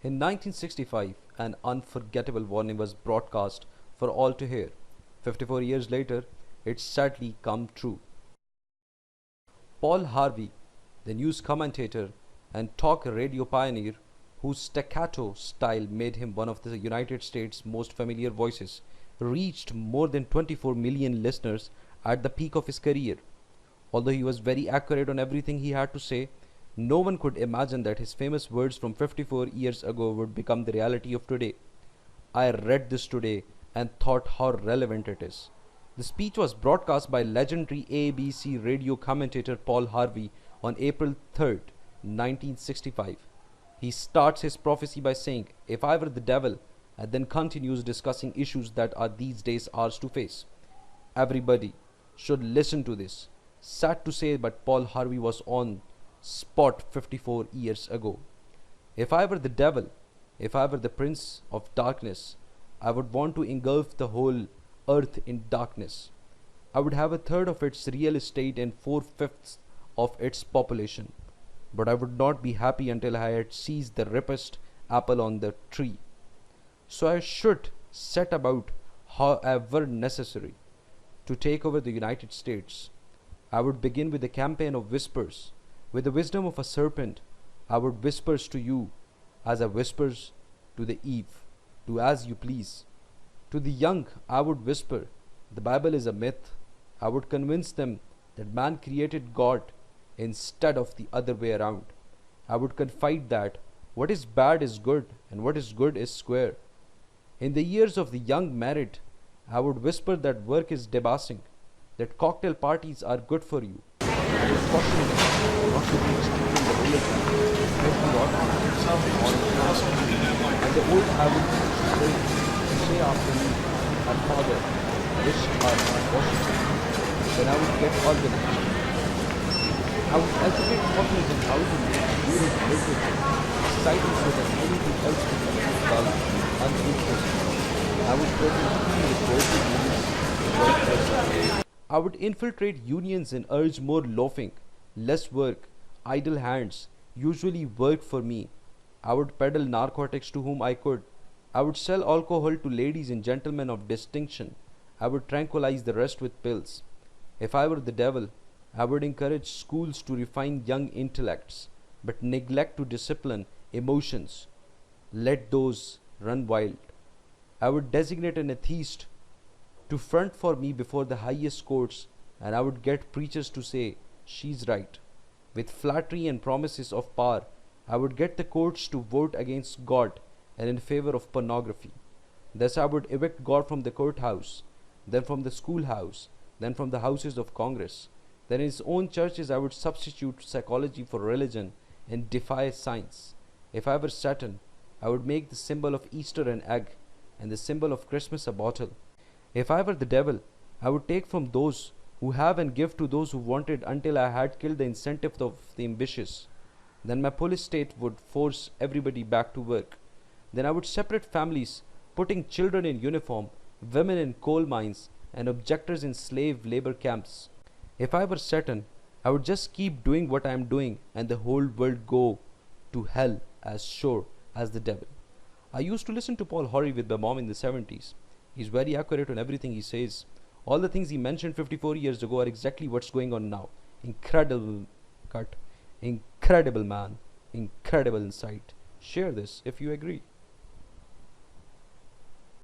In 1965, an unforgettable warning was broadcast for all to hear. 54 years later, it's sadly come true. Paul Harvey, the news commentator and talk radio pioneer, whose staccato style made him one of the United States' most familiar voices, reached more than 24 million listeners at the peak of his career. Although he was very accurate on everything he had to say, no one could imagine that his famous words from 54 years ago would become the reality of today. I read this today and thought how relevant it is. The speech was broadcast by legendary ABC radio commentator Paul Harvey on April 3rd, 1965. He starts his prophecy by saying, "If I were the devil," and then continues discussing issues that are these days ours to face. Everybody should listen to this. Sad to say, but Paul Harvey was on spot 54 years ago. If I were the devil, if I were the prince of darkness, I would want to engulf the whole earth in darkness. I would have a third of its real estate and four-fifths of its population. But I would not be happy until I had seized the rippest apple on the tree. So I should set about, however necessary, to take over the United States. I would begin with a campaign of whispers. With the wisdom of a serpent, I would whispers to you, as I whispers to the Eve, do as you please. To the young, I would whisper, the Bible is a myth. I would convince them that man created God instead of the other way around. I would confide that what is bad is good and what is good is square. In the ears of the young married, I would whisper that work is debasing, that cocktail parties are good for you. I would caution them not to be extreme in the religion, especially Orthodox or Islam. And the old I would say after me, our father, which are not worshiping. Then I would get organized. I would educate families in how to make beautiful literature, exciting so that anything else could be dull, uninteresting. I would present with working unions. I would infiltrate unions and urge more loafing, less work, idle hands, usually work for me. I would peddle narcotics to whom I could. I would sell alcohol to ladies and gentlemen of distinction. I would tranquilize the rest with pills. If I were the devil, I would encourage schools to refine young intellects, but neglect to discipline emotions. Let those run wild. I would designate an atheist to front for me before the highest courts, and I would get preachers to say, she's right. With flattery and promises of power, I would get the courts to vote against God and in favor of pornography. Thus I would evict God from the courthouse, then from the schoolhouse, then from the houses of Congress. Then in his own churches I would substitute psychology for religion and defy science. If I were Satan, I would make the symbol of Easter an egg and the symbol of Christmas a bottle. If I were the devil, I would take from those who have and give to those who wanted until I had killed the incentive of the ambitious. Then my police state would force everybody back to work. Then I would separate families, putting children in uniform, women in coal mines, and objectors in slave labor camps. If I were Satan, I would just keep doing what I am doing and the whole world go to hell as sure as the devil. I used to listen to Paul Harvey with my mom in the 70s. He's very accurate on everything he says. All the things he mentioned 54 years ago are exactly what's going on now. Incredible cut. Incredible man. Incredible insight. Share this if you agree.